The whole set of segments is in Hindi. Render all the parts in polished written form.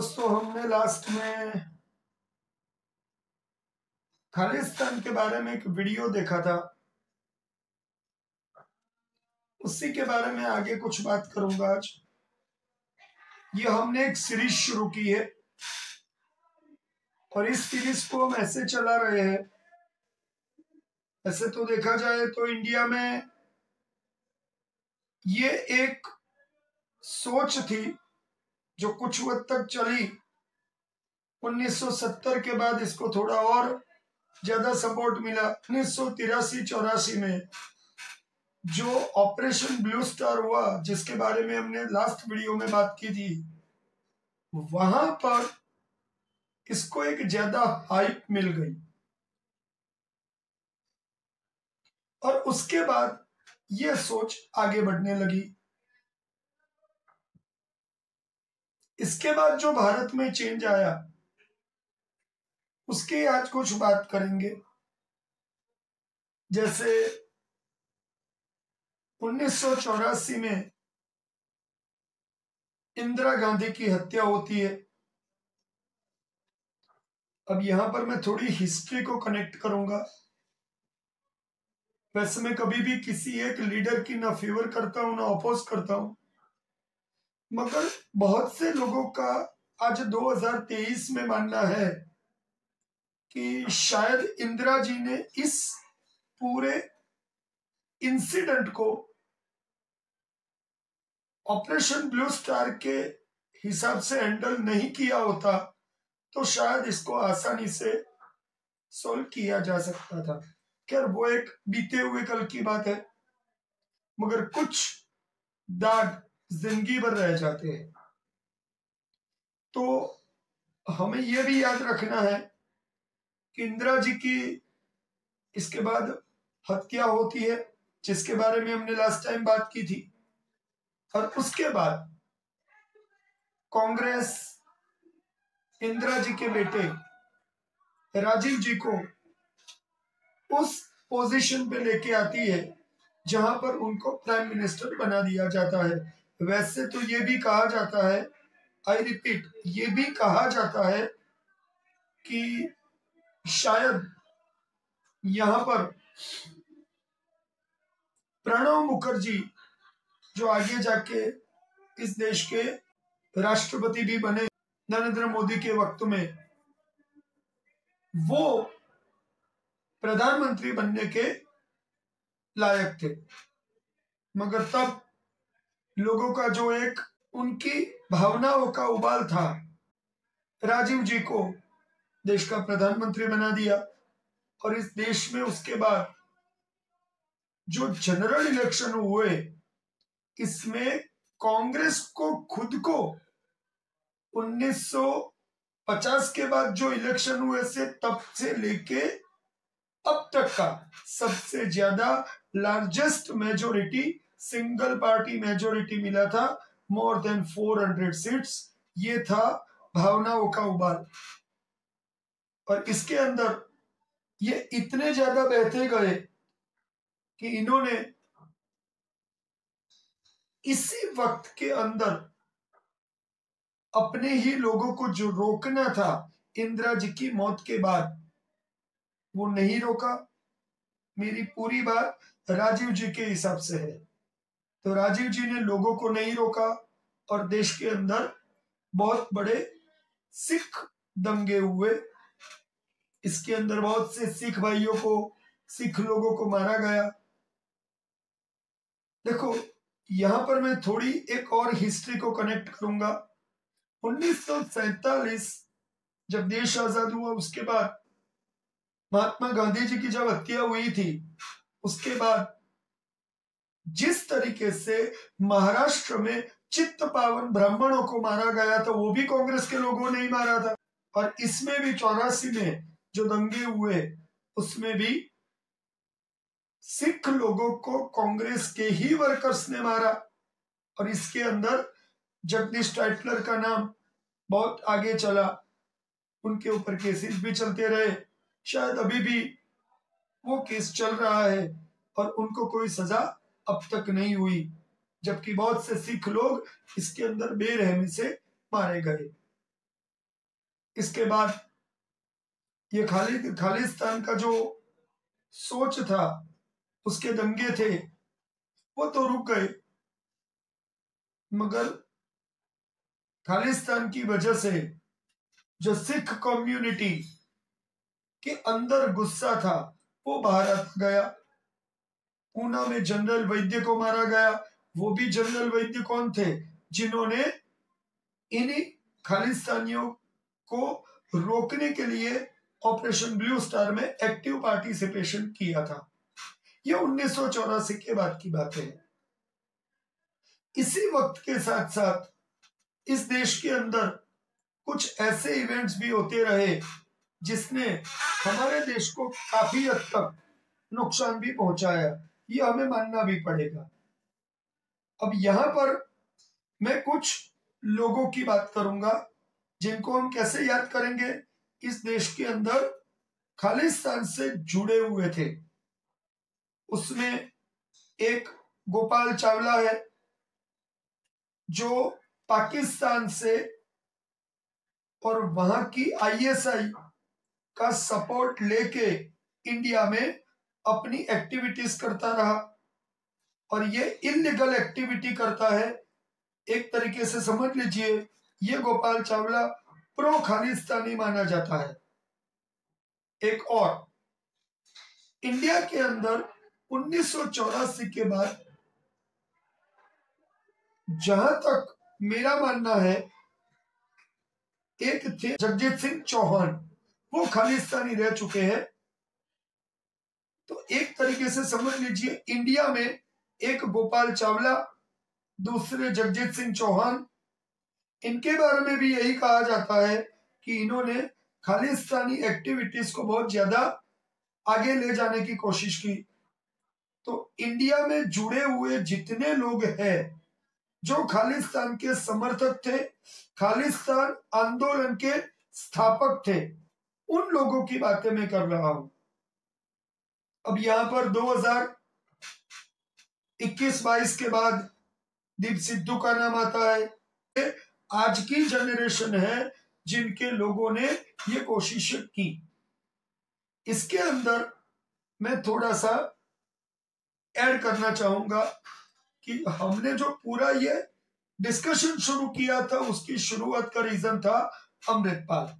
दोस्तों, हमने लास्ट में खालिस्तान के बारे में एक वीडियो देखा था। उसी के बारे में आगे कुछ बात करूंगा आज। ये हमने एक सीरीज शुरू की है और इस सीरीज को हम ऐसे चला रहे हैं। ऐसे तो देखा जाए तो इंडिया में ये एक सोच थी जो कुछ वक्त तक चली। 1970 के बाद इसको थोड़ा और ज्यादा सपोर्ट मिला। 1983-84 में जो ऑपरेशन ब्लू स्टार हुआ, जिसके बारे में हमने लास्ट वीडियो में बात की थी, वहां पर इसको एक ज्यादा हाइप मिल गई और उसके बाद यह सोच आगे बढ़ने लगी। इसके बाद जो भारत में चेंज आया उसके आज कुछ बात करेंगे। जैसे 1984 में इंदिरा गांधी की हत्या होती है। अब यहां पर मैं थोड़ी हिस्ट्री को कनेक्ट करूंगा। वैसे मैं कभी भी किसी एक लीडर की ना फेवर करता हूं ना अपोज करता हूं, मगर बहुत से लोगों का आज 2023 में मानना है कि शायद इंदिरा जी ने इस पूरे इंसिडेंट को ऑपरेशन ब्लू स्टार के हिसाब से हैंडल नहीं किया होता तो शायद इसको आसानी से सोल्व किया जा सकता था। खैर, वो एक बीते हुए कल की बात है, मगर कुछ दाग जिंदगी भर रह जाते हैं। तो हमें यह भी याद रखना है कि इंदिरा जी की इसके बाद हत्या होती है, जिसके बारे में हमने लास्ट टाइम बात की थी। और उसके बाद कांग्रेस इंदिरा जी के बेटे राजीव जी को उस पोजीशन पे लेके आती है जहां पर उनको प्राइम मिनिस्टर बना दिया जाता है। वैसे तो ये भी कहा जाता है, आई रिपीट, ये भी कहा जाता है कि शायद यहां पर प्रणब मुखर्जी, जो आगे जाके इस देश के राष्ट्रपति भी बने नरेंद्र मोदी के वक्त में, वो प्रधानमंत्री बनने के लायक थे। मगर तब लोगों का जो एक उनकी भावनाओं का उबाल था, राजीव जी को देश का प्रधानमंत्री बना दिया। और इस देश में उसके बाद जो जनरल इलेक्शन हुए, इसमें कांग्रेस को खुद को 1950 के बाद जो इलेक्शन हुए से तब से लेके अब तक का सबसे ज्यादा largest majority, single party majority मिला था, मोर देन 400 सीट्स। ये था भावनाओं का उबाल। और इसके अंदर ये इतने ज्यादा बहते गए कि इन्होंने इसी वक्त के अंदर अपने ही लोगों को जो रोकना था इंदिरा जी की मौत के बाद, वो नहीं रोका। मेरी पूरी बात राजीव जी के हिसाब से है। तो राजीव जी ने लोगों को नहीं रोका और देश के अंदर बहुत बड़े सिख दंगे हुए। इसके अंदर बहुत से सिख भाइयों को, सिख लोगों को मारा गया। देखो, यहां पर मैं थोड़ी एक और हिस्ट्री को कनेक्ट करूंगा। 1947 जब देश आजाद हुआ, उसके बाद महात्मा गांधी जी की जब हत्या हुई थी, उसके बाद जिस तरीके से महाराष्ट्र में चित्त पावन ब्राह्मणों को मारा गया था, वो भी कांग्रेस के लोगों ने ही मारा था। और इसमें भी 84 में जो दंगे हुए, उसमें भी सिख लोगों को कांग्रेस के ही वर्कर्स ने मारा। और इसके अंदर जगदीश टाइटलर का नाम बहुत आगे चला। उनके ऊपर केसेस भी चलते रहे। शायद अभी भी वो केस चल रहा है और उनको कोई सजा अब तक नहीं हुई, जबकि बहुत से सिख लोग इसके अंदर बेरहमी से मारे गए। इसके बाद ये खालिस्तान का जो सोच था, उसके दंगे थे, वो तो रुक गए, मगर खालिस्तान की वजह से जो सिख कम्युनिटी के अंदर गुस्सा था वो बाहर आ गया। ऊना में जनरल वैद्य को मारा गया। वो भी जनरल वैद्य कौन थे? जिन्होंने इन्हीं खालिस्तानियों को रोकने के लिए ऑपरेशन ब्लू स्टार में एक्टिव पार्टिसिपेशन किया था। ये 1984 के बाद की बातें हैं। इसी वक्त के साथ साथ इस देश के अंदर कुछ ऐसे इवेंट्स भी होते रहे जिसने हमारे देश को काफी हद तक नुकसान भी पहुंचाया, ये हमें मानना भी पड़ेगा। अब यहाँ पर मैं कुछ लोगों की बात करूंगा जिनको हम कैसे याद करेंगे, इस देश के अंदर खालिस्तान से जुड़े हुए थे। उसमें एक गोपाल चावला है जो पाकिस्तान से और वहां की आईएसआई का सपोर्ट लेके इंडिया में अपनी एक्टिविटीज करता रहा, और ये इलीगल एक्टिविटी करता है। एक तरीके से समझ लीजिए ये गोपाल चावला प्रो खालिस्तानी माना जाता है। एक और, इंडिया के अंदर 1984 के बाद जहां तक मेरा मानना है, एक थे जगजीत सिंह चौहान, वो खालिस्तानी रह चुके हैं। तो एक तरीके से समझ लीजिए इंडिया में एक गोपाल चावला, दूसरे जगजीत सिंह चौहान, इनके बारे में भी यही कहा जाता है कि इन्होंने खालिस्तानी एक्टिविटीज को बहुत ज्यादा आगे ले जाने की कोशिश की। तो इंडिया में जुड़े हुए जितने लोग हैं जो खालिस्तान के समर्थक थे, खालिस्तान आंदोलन के स्थापक थे, उन लोगों की बातें मैं कर रहा हूं। अब यहां पर 2021-22 के बाद दीप सिद्धू का नाम आता है। आज की जनरेशन है जिनके लोगों ने ये कोशिश की। इसके अंदर मैं थोड़ा सा ऐड करना चाहूंगा कि हमने जो पूरा ये डिस्कशन शुरू किया था, उसकी शुरुआत का रीजन था अमृतपाल।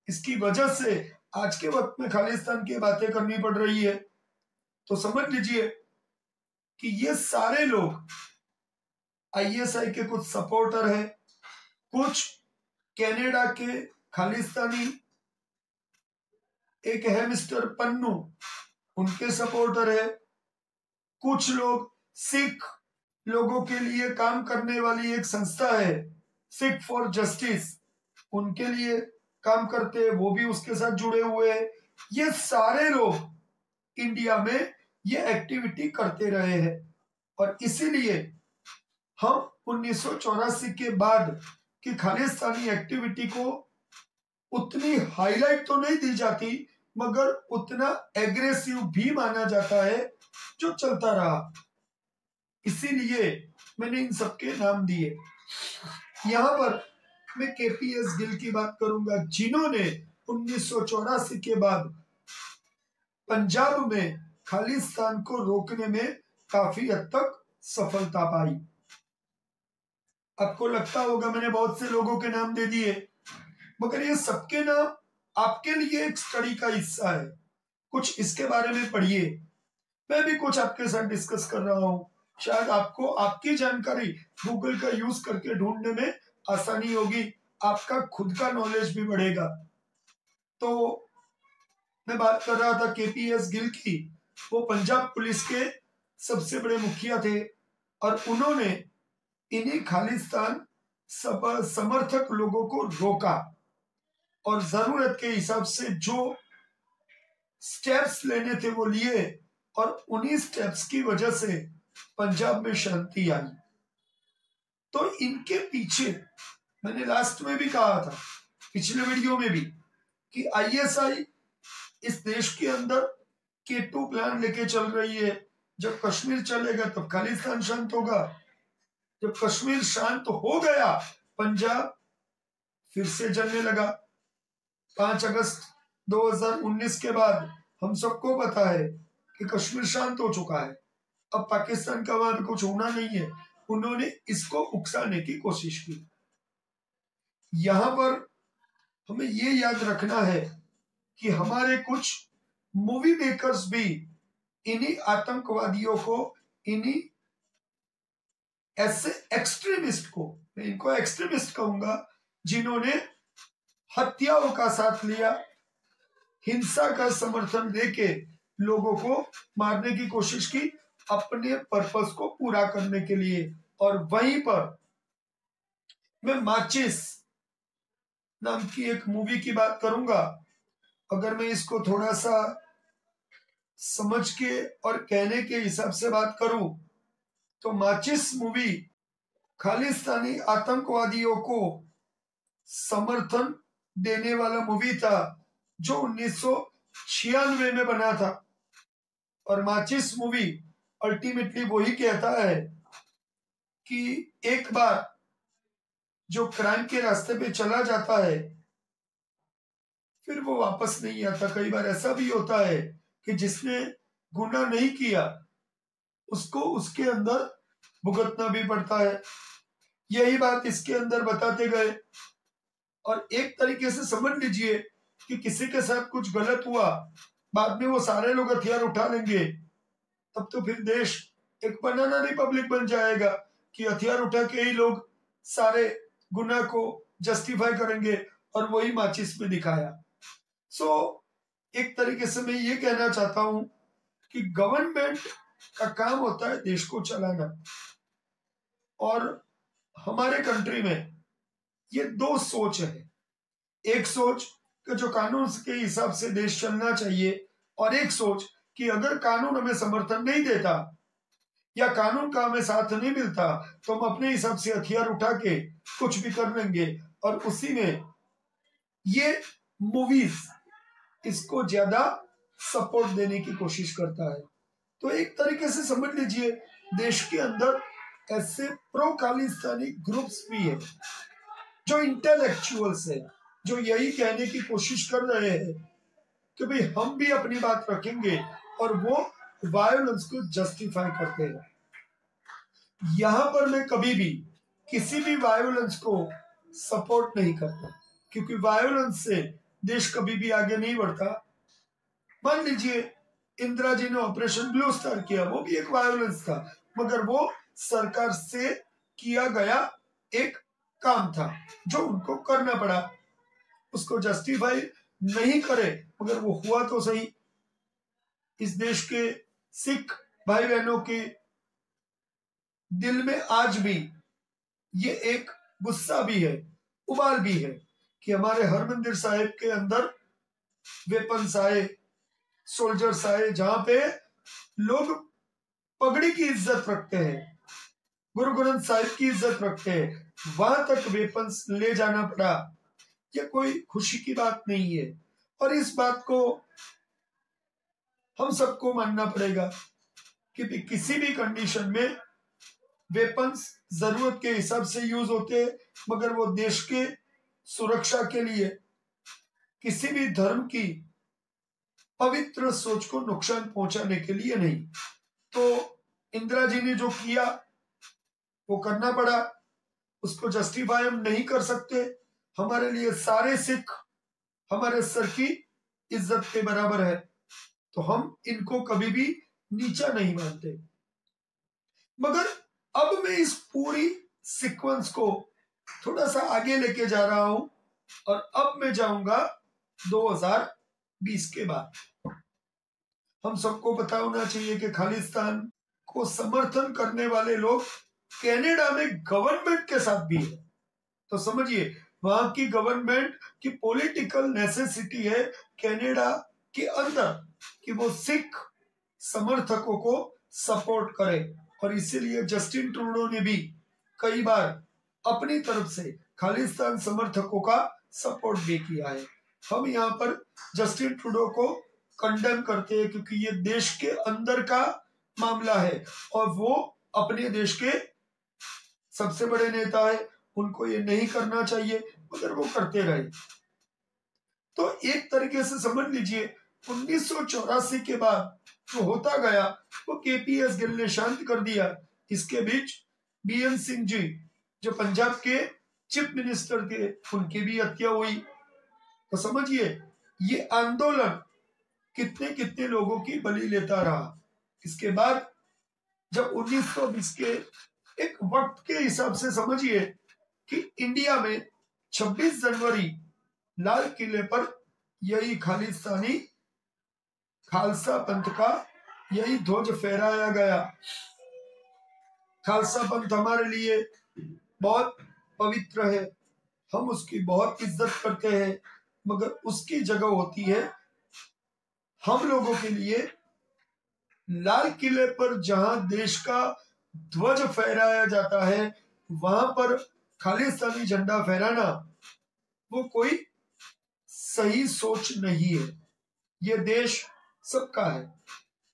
इसकी वजह से आज के वक्त में खालिस्तान की बातें करनी पड़ रही है। तो समझ लीजिए कि ये सारे लोग आईएसआई के कुछ सपोर्टर हैं, कुछ कनाडा के खालिस्तानी, एक है मिस्टर पन्नू, उनके सपोर्टर है। कुछ लोग सिख लोगों के लिए काम करने वाली एक संस्था है सिख फॉर जस्टिस, उनके लिए काम करते हैं, वो भी उसके साथ जुड़े हुए हैं। ये सारे लोग इंडिया में ये एक्टिविटी करते रहे हैं, और इसीलिए हम 1984 के बाद की खालिस्तानी एक्टिविटी को उतनी हाईलाइट तो नहीं दी जाती, मगर उतना एग्रेसिव भी माना जाता है जो चलता रहा। इसीलिए मैंने इन सबके नाम दिए। यहां पर मैं केपीएस गिल की बात करूंगा, जिन्होंने 1984 के बाद पंजाब में खालिस्तान को रोकने में काफी हद तक सफलता पाई। आपको लगता होगा मैंने बहुत से लोगों के नाम दे दिए, मगर ये सबके नाम आपके लिए एक स्टडी का हिस्सा है। कुछ इसके बारे में पढ़िए, मैं भी कुछ आपके साथ डिस्कस कर रहा हूं। शायद आपको आपकी जानकारी गूगल का यूज करके ढूंढने में आसानी होगी, आपका खुद का नॉलेज भी बढ़ेगा। तो मैं बात कर रहा था केपीएस गिल की। वो पंजाब पुलिस के सबसे बड़े मुखिया थे, और उन्होंने इन्हीं खालिस्तान समर्थक लोगों को रोका, और जरूरत के हिसाब से जो स्टेप्स लेने थे वो लिए, और उन्हीं स्टेप्स की वजह से पंजाब में शांति आई। तो इनके पीछे मैंने लास्ट में भी कहा था, पिछले वीडियो में भी, कि आईएसआई इस देश के अंदर K2 प्लान लेके चल रही है। जब कश्मीर चलेगा तब खालिस्तान शांत होगा, जब कश्मीर शांत हो गया पंजाब फिर से जलने लगा। 5 अगस्त 2019 के बाद हम सबको पता है कि कश्मीर शांत हो चुका है। अब पाकिस्तान का वहां कुछ होना नहीं है। उन्होंने इसको उकसाने की कोशिश की। यहाँ पर हमें ये याद रखना है कि हमारे कुछ मूवी मेकर्स भी इन्हीं आतंकवादियों को, इन्हीं ऐसे एक्सट्रीमिस्ट को, मैं इनको एक्सट्रीमिस्ट कहूंगा, जिन्होंने हत्याओं का साथ लिया, हिंसा का समर्थन देके लोगों को मारने की कोशिश की अपने पर्पस को पूरा करने के लिए। और वहीं पर मैं माचिस नाम की एक मूवी की बात करूंगा। अगर मैं इसको थोड़ा सा समझ के और कहने के हिसाब से बात करूं तो माचिस मूवी खालिस्तानी आतंकवादियों को समर्थन देने वाला मूवी था जो 1996 में बना था। और माचिस मूवी अल्टीमेटली वही कहता है कि एक बार जो क्राइम के रास्ते पे चला जाता है फिर वो वापस नहीं आता। कई बार ऐसा भी होता है कि जिसने गुनाह नहीं किया उसको उसके अंदर भुगतना भी पड़ता है। यही बात इसके अंदर बताते गए। और एक तरीके से समझ लीजिए कि किसी के साथ कुछ गलत हुआ, बाद में वो सारे लोग हथियार उठा लेंगे, तब तो फिर देश एक बनाना रिपब्लिक बन जाएगा कि हथियार उठा के ही लोग सारे गुनाह को जस्टिफाई करेंगे। और वही माचिस में दिखाया। सो एक तरीके से मैं ये कहना चाहता हूं कि गवर्नमेंट का काम होता है देश को चलाना। और हमारे कंट्री में ये दो सोच है। एक सोच कि जो कानून के हिसाब से देश चलना चाहिए, और एक सोच कि अगर कानून हमें समर्थन नहीं देता या कानून का हमें साथ नहीं मिलता तो हम अपने हिसाब से हथियार उठा के कुछ भी कर लेंगे। और उसी में ये मूवीज इसको ज्यादा सपोर्ट देने की कोशिश करता है। तो एक तरीके से समझ लीजिए देश के अंदर ऐसे प्रो खालिस्तानी ग्रुप्स भी है जो इंटेलेक्चुअल्स है, जो यही कहने की कोशिश कर रहे हैं कि भाई हम भी अपनी बात रखेंगे, और वो वायोलेंस को जस्टिफाई करते हैं। यहां पर मैं कभी भी किसी भी वायोलेंस को सपोर्ट नहीं करता, क्योंकि वायोलेंस से देश कभी भी आगे नहीं बढ़ता। मान लीजिए इंदिरा जी ने ऑपरेशन ब्लू स्टार किया, वो भी एक वायोलेंस था, मगर वो सरकार से किया गया एक काम था जो उनको करना पड़ा। उसको जस्टिफाई नहीं करे मगर वो हुआ तो सही। इस देश के सिख भाई बहनों के दिल में आज भी ये एक गुस्सा भी है, उबाल भी है कि हमारे हरमंदिर साहिब के अंदर वेपन्स आए, सोल्जर्स आए, जहां पे लोग पगड़ी की इज्जत रखते हैं, गुरु ग्रंथ साहिब की इज्जत रखते हैं, वहां तक वेपन्स ले जाना पड़ा। यह कोई खुशी की बात नहीं है। और इस बात को हम सबको मानना पड़ेगा कि किसी भी कंडीशन में वेपन्स जरूरत के हिसाब से यूज होते हैं, मगर वो देश के सुरक्षा के लिए, किसी भी धर्म की पवित्र सोच को नुकसान पहुंचाने के लिए नहीं। तो इंदिरा जी ने जो किया वो करना पड़ा, उसको जस्टिफाई हम नहीं कर सकते। हमारे लिए सारे सिख हमारे सर की इज्जत के बराबर है, तो हम इनको कभी भी नीचा नहीं मानते। मगर अब मैं इस पूरी सीक्वेंस को थोड़ा सा आगे लेके जा रहा हूं, और अब मैं जाऊंगा 2020 के बाद। हम सबको पता होना चाहिए कि खालिस्तान को समर्थन करने वाले लोग कनाडा में गवर्नमेंट के साथ भी है। तो समझिए वहां की गवर्नमेंट की पॉलिटिकल नेसेसिटी है कनाडा के अंदर कि वो सिख समर्थकों को सपोर्ट करे। और इसीलिए जस्टिन ट्रूडो ने भी कई बार अपनी तरफ से खालिस्तान समर्थकों का सपोर्ट भी किया है। हम यहाँ पर जस्टिन ट्रूडो को कंडेम करते हैं क्योंकि ये देश के अंदर का मामला है और वो अपने देश के सबसे बड़े नेता है, उनको ये नहीं करना चाहिए, मगर वो करते रहे। तो एक तरीके से समझ लीजिए 1984 के बाद जो होता गया वो केपीएस गिल ने शांत कर दिया। इसके बीच बीएन सिंह जी जो पंजाब के चीफ मिनिस्टर थे उनकी भी हत्या हुई। तो समझिए ये आंदोलन कितने कितने लोगों की बलि लेता रहा। इसके बाद जब 1920 के एक वक्त के हिसाब से समझिए कि इंडिया में 26 जनवरी लाल किले पर यही खालिस्तानी खालसा पंथ का यही ध्वज फहराया गया। खालसा पंथ हमारे लिए बहुत पवित्र है, हम उसकी बहुत इज्जत करते हैं, मगर उसकी जगह होती है हम लोगों के लिए लाल किले पर जहां देश का ध्वज फहराया जाता है वहां पर खालिस्तानी झंडा फहराना वो कोई सही सोच नहीं है। ये देश सबका है,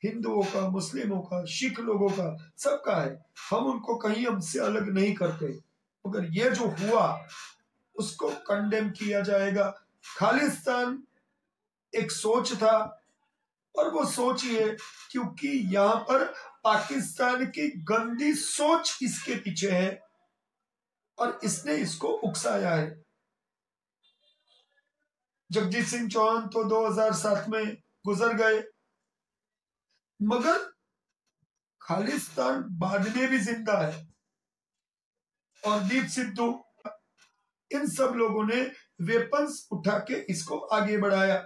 हिंदुओं का, मुस्लिमों का, सिख लोगों का, सबका है। हम उनको कहीं हमसे अलग नहीं करते, मगर ये जो हुआ उसको कंडेम किया जाएगा। खालिस्तान एक सोच था और वो सोच ही है क्योंकि यहाँ पर पाकिस्तान की गंदी सोच इसके पीछे है और इसने इसको उकसाया है। जगजीत सिंह चौहान तो 2007 में गुजर गए, मगर खालिस्तान बाद में भी जिंदा है। और दीप सिद्धू, इन सब लोगों ने वेपन्स उठा के इसको आगे बढ़ाया।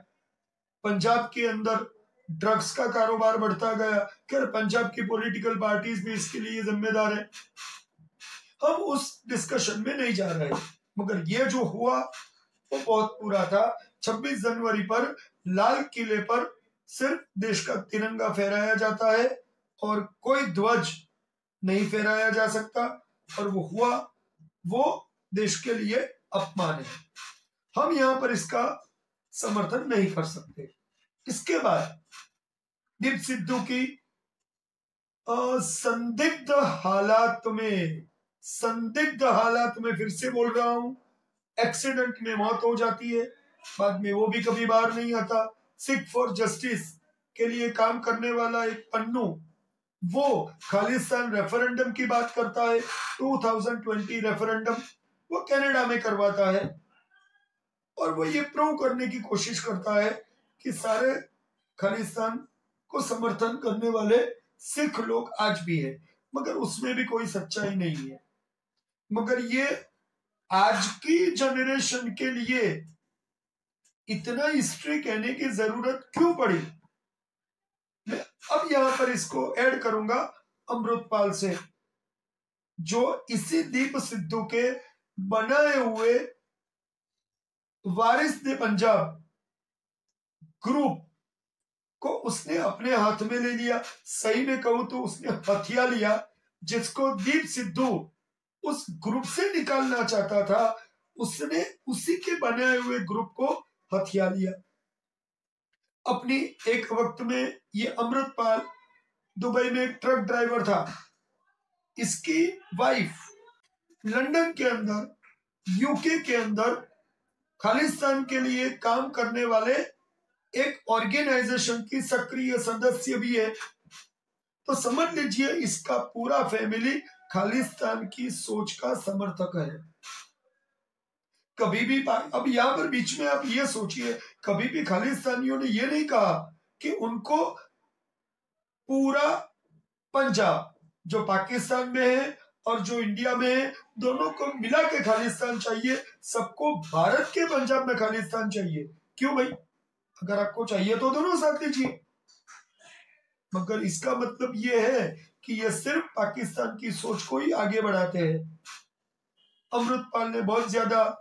पंजाब के अंदर ड्रग्स का कारोबार बढ़ता गया। खैर पंजाब की पॉलिटिकल पार्टीज भी इसके लिए जिम्मेदार है, हम उस डिस्कशन में नहीं जा रहे। मगर ये जो हुआ वो बहुत बुरा था। 26 जनवरी पर लाल किले पर सिर्फ देश का तिरंगा फहराया जाता है और कोई ध्वज नहीं फहराया जा सकता, और वो हुआ वो देश के लिए अपमान है। हम यहां पर इसका समर्थन नहीं कर सकते। इसके बाद दीप सिद्धू की संदिग्ध हालात में फिर से बोल रहा हूं, एक्सीडेंट में मौत हो जाती है, बाद में वो भी कभी बाहर नहीं आता। सिख फॉर जस्टिस के लिए काम करने वाला एक पन्नू वो खालिस्तान रेफरेंडम की बात करता है। 2020 रेफरेंडम वो कनाडा में करवाता है और वो ये प्रूव करने की कोशिश करता है कि सारे खालिस्तान को समर्थन करने वाले सिख लोग आज भी है, मगर उसमें भी कोई सच्चाई नहीं है। मगर ये आज की जनरेशन के लिए इतना हिस्ट्री कहने की जरूरत क्यों पड़ी? मैं अब यहां पर इसको ऐड करूंगा अमृतपाल से, जो इसी दीप सिद्धू के बनाए हुए वारिस ने पंजाब ग्रुप को उसने अपने हाथ में ले लिया। सही में कहूं तो उसने हथिया लिया, जिसको दीप सिद्धू उस ग्रुप से निकालना चाहता था, उसने उसी के बनाए हुए ग्रुप को हथिया लिया। अपनी एक वक्त में ये अमृतपाल दुबई में एक ट्रक ड्राइवर था। इसकी वाइफ लंदन के अंदर, यूके के अंदर खालिस्तान के लिए काम करने वाले एक ऑर्गेनाइजेशन की सक्रिय सदस्य भी है। तो समझ लीजिए इसका पूरा फैमिली खालिस्तान की सोच का समर्थक है। कभी भी अब यहां पर बीच में आप ये सोचिए, कभी भी खालिस्तानियों ने ये नहीं कहा कि उनको पूरा पंजाब जो पाकिस्तान में है और जो इंडिया में है दोनों को मिला के खालिस्तान चाहिए, सबको भारत के पंजाब में खालिस्तान चाहिए। क्यों भाई? अगर आपको चाहिए तो दोनों साथ लीजिए। मगर इसका मतलब ये है कि ये सिर्फ पाकिस्तान की सोच को ही आगे बढ़ाते हैं। अमृतपाल ने बहुत ज्यादा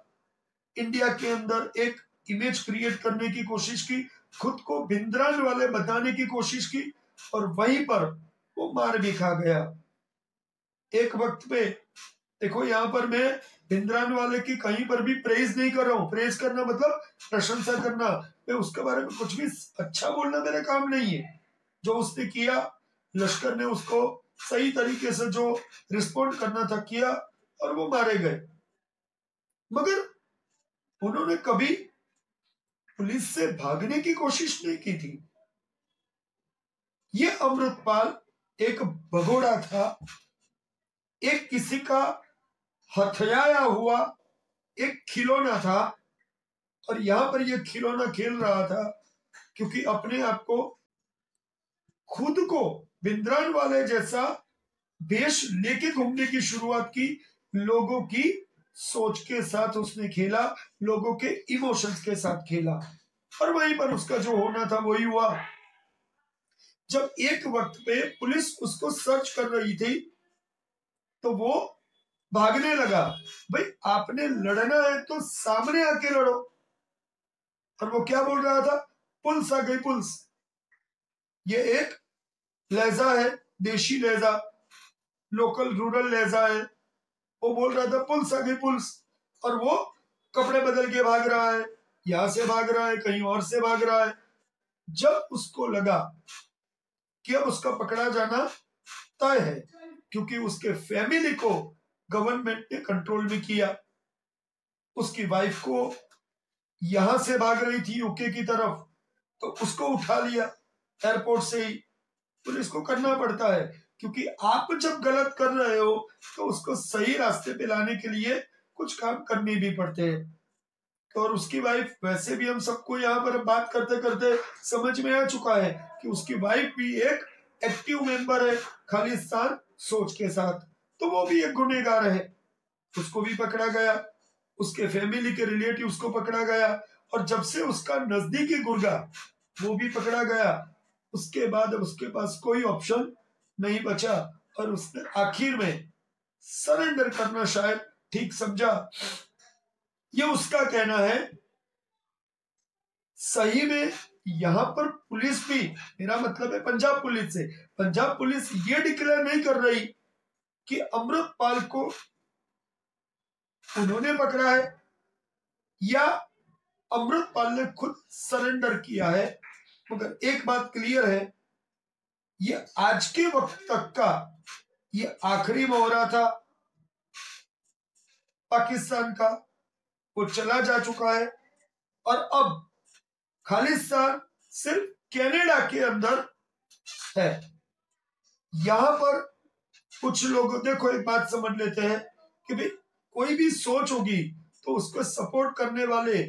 इंडिया के अंदर एक इमेज क्रिएट करने की कोशिश की, खुद को भिंद्रान वाले बताने की कोशिश की, और वहीं पर वो मार भी खा गया। एक वक्त पे देखो, यहां पर मैं भिंद्रान वाले की कहीं पर भी प्रेज नहीं कर रहा हूं। प्रेज करना मतलब प्रशंसा करना, मैं उसके बारे में कुछ भी अच्छा बोलना मेरा काम नहीं है। जो उसने किया, लश्कर ने उसको सही तरीके से जो रिस्पॉन्ड करना था किया और वो मारे गए। मगर उन्होंने कभी पुलिस से भागने की कोशिश नहीं की थी। ये अमृतपाल एक भगोड़ा था, एक किसी का हथियाया हुआ एक खिलौना था, और यहां पर यह खिलौना खेल रहा था क्योंकि अपने आप को, खुद को बिंद्रान वाले जैसा देश लेके घूमने की शुरुआत की। लोगों की सोच के साथ उसने खेला, लोगों के इमोशंस के साथ खेला, और वहीं पर उसका जो होना था वही हुआ। जब एक वक्त पे पुलिस उसको सर्च कर रही थी तो वो भागने लगा। भाई आपने लड़ना है तो सामने आके लड़ो। और वो क्या बोल रहा था? पुलिस आ गई, पुलिस। ये एक लहजा है, देशी लहजा, लोकल रूरल लहजा है। वो बोल रहा था पुलिस आ गई, पुलिस। और वो कपड़े बदल के भाग रहा है, यहां से भाग रहा है, कहीं और से भाग रहा है। जब उसको लगा कि अब उसका पकड़ा जाना तय है, क्योंकि उसके फैमिली को गवर्नमेंट ने कंट्रोल में किया, उसकी वाइफ को यहां से भाग रही थी यूके की तरफ, तो उसको उठा लिया एयरपोर्ट से ही। पुलिस को करना पड़ता है, क्योंकि आप जब गलत कर रहे हो तो उसको सही रास्ते पे लाने के लिए कुछ काम करने भी पड़ते हैं। तो और उसकी वाइफ, वैसे भी हम सबको यहाँ पर बात करते करते समझ में आ चुका है कि उसकी वाइफ भी एक एक्टिव मेंबर है खालिस्तान सोच के साथ, तो वो भी एक गुनहगार है। उसको भी पकड़ा गया, उसके फैमिली के रिलेटिव्स को पकड़ा गया, और जब से उसका नजदीकी गुर्गा वो भी पकड़ा गया, उसके बाद अब उसके पास कोई ऑप्शन नहीं बचा, और उसने आखिर में सरेंडर करना शायद ठीक समझा। ये उसका कहना है। सही में यहां पर पुलिस भी, मेरा मतलब है पंजाब पुलिस से, पंजाब पुलिस ये डिक्लेयर नहीं कर रही कि अमृतपाल को उन्होंने पकड़ा है या अमृतपाल ने खुद सरेंडर किया है। मगर एक बात क्लियर है, ये आज के वक्त तक का ये आखिरी मोहरा था पाकिस्तान का। वो चला जा चुका है, और अब खालिस्तान सिर्फ कनाडा के अंदर है। यहां पर कुछ लोग, देखो एक बात समझ लेते हैं कि भाई कोई भी सोच होगी तो उसको सपोर्ट करने वाले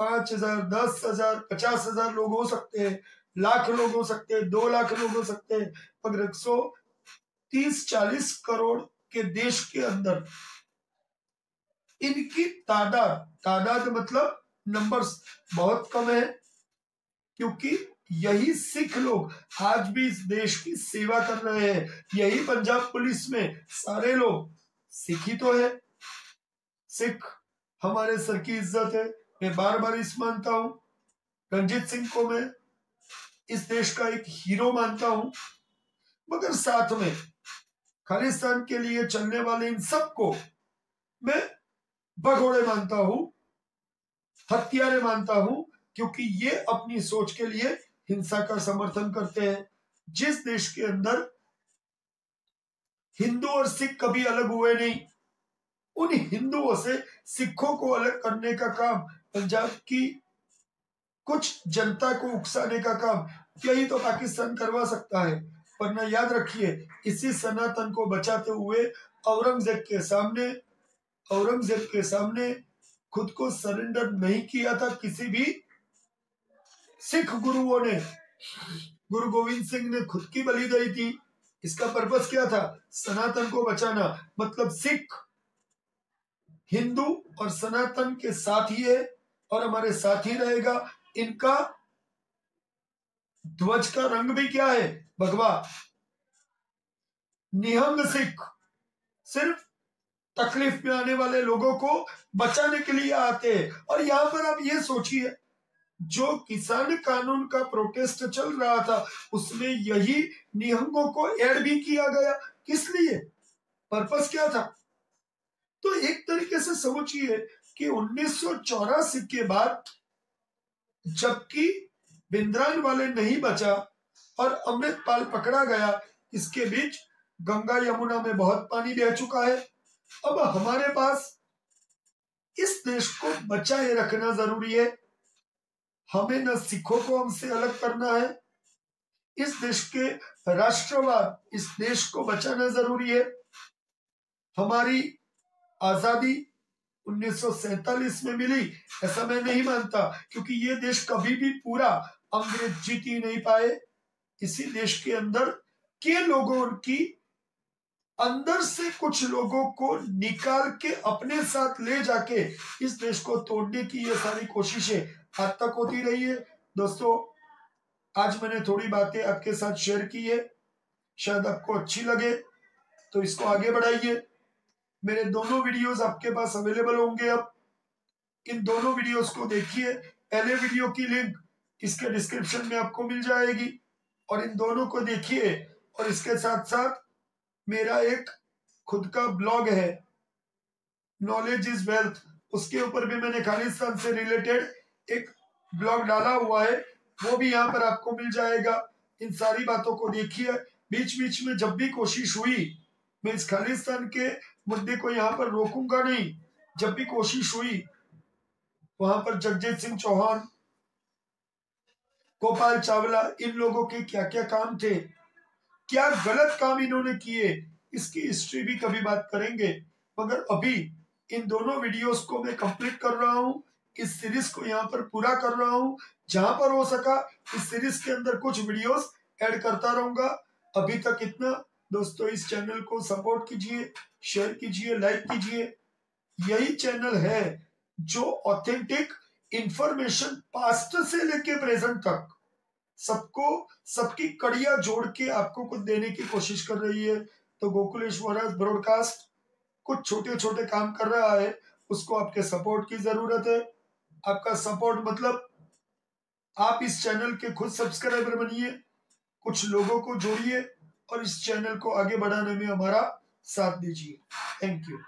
5,000, 10,000, 50,000 लोग हो सकते हैं, लाख लोग हो सकते हैं, 2 लाख लोग हो सकते हैं, मगर 130-40 करोड़ के देश के अंदर इनकी तादाद, तादाद मतलब नंबर्स बहुत कम है, क्योंकि यही सिख लोग आज भी इस देश की सेवा कर रहे हैं। यही पंजाब पुलिस में सारे लोग सिख ही तो है। सिख हमारे सर की इज्जत है, मैं बार बार इस मानता हूं। रंजीत सिंह को मैं इस देश का एक हीरो मानता हूं, मगर साथ में खालिस्तान के लिए चलने वाले इन सबको मैं भगोड़े मानता हूं, हत्यारे मानता हूं, क्योंकि ये अपनी सोच के लिए हिंसा का समर्थन करते हैं। जिस देश के अंदर हिंदू और सिख कभी अलग हुए नहीं, उन हिंदुओं से सिखों को अलग करने का काम, पंजाब की कुछ जनता को उकसाने का काम, यही तो पाकिस्तान करवा सकता है। वरना याद रखिए, इसी सनातन को बचाते हुए औरंगजेब के सामने खुद को सरेंडर नहीं किया था किसी भी सिख गुरुओं ने। गुरु गोविंद सिंह ने खुद की बलि दी थी। इसका पर्पस क्या था? सनातन को बचाना। मतलब सिख हिंदू और सनातन के साथ ही है और हमारे साथ ही रहेगा। इनका ध्वज का रंग भी क्या है? भगवा। निहंग सिख सिर्फ तकलीफ में आने वाले लोगों को बचाने के लिए आते हैं। और यहां पर आप ये सोचिए, जो किसान कानून का प्रोटेस्ट चल रहा था उसमें यही निहंगों को ऐड भी किया गया। किस लिए? पर्पस क्या था? तो एक तरीके से समझिए कि 1984 के बाद, जबकि बिंद्रान वाले नहीं बचा और अमृतपाल पकड़ा गया, इसके बीच गंगा यमुना में बहुत पानी बह चुका है। अब हमारे पास इस देश को बचाए रखना जरूरी है। हमें न सिखों को हमसे अलग करना है, इस देश के राष्ट्रवाद, इस देश को बचाना जरूरी है। हमारी आजादी 1947 में मिली ऐसा मैं नहीं मानता, क्योंकि ये देश कभी भी पूरा अंग्रेज जीत ही नहीं पाए। इसी देश के अंदर के लोगों की अंदर से कुछ लोगों को निकाल के अपने साथ ले जाके इस देश को तोड़ने की ये सारी कोशिशें आज तक होती रही है। दोस्तों, आज मैंने थोड़ी बातें आपके साथ शेयर की है, शायद आपको अच्छी लगे तो इसको आगे बढ़ाइए। मेरे दोनों वीडियोस आपके पास अवेलेबल होंगे अब, इन दोनों वीडियोस को देखिए। पहले वीडियो की लिंक इसके डिस्क्रिप्शन में आपको मिल जाएगी और इन दोनों को देखिए। और इसके साथ साथ मेरा एक खुद का ब्लॉग है, नॉलेज इज वेल्थ, उसके ऊपर भी मैंने खालिस्तान से रिलेटेड एक ब्लॉग डाला हुआ है, वो भी यहाँ पर आपको मिल जाएगा। इन सारी बातों को देखिए। बीच बीच में जब भी कोशिश हुई, मैं इस खालिस्तान के मुद्दे को यहाँ पर रोकूंगा नहीं, जब भी कोशिश हुई वहां पर जगजीत सिंह चौहान, गोपाल चावला, इन लोगों के क्या क्या काम थे, क्या गलत काम इन्होंने किए, इसकी हिस्ट्री भी कभी बात करेंगे। मगर अभी इन दोनों वीडियोस को मैं कंप्लीट कर रहा हूँ, इस सीरीज को यहाँ पर पूरा कर रहा हूँ। जहां पर हो सका इस सीरीज के अंदर कुछ वीडियोस ऐड करता रहूंगा। अभी तक इतना। दोस्तों, इस चैनल को सपोर्ट कीजिए, शेयर कीजिए, लाइक कीजिए। यही चैनल है जो ऑथेंटिक इंफॉर्मेशन पास्ट से लेके प्रेजेंट तक सबको, सबकी कड़ियां जोड़ के आपको कुछ देने की कोशिश कर रही है। तो गोकुलेश महाराज ब्रॉडकास्ट कुछ छोटे छोटे काम कर रहा है, उसको आपके सपोर्ट की जरूरत है। आपका सपोर्ट मतलब आप इस चैनल के खुद सब्सक्राइबर बनिए, कुछ लोगों को जोड़िए और इस चैनल को आगे बढ़ाने में हमारा साथ दीजिए। Thank you.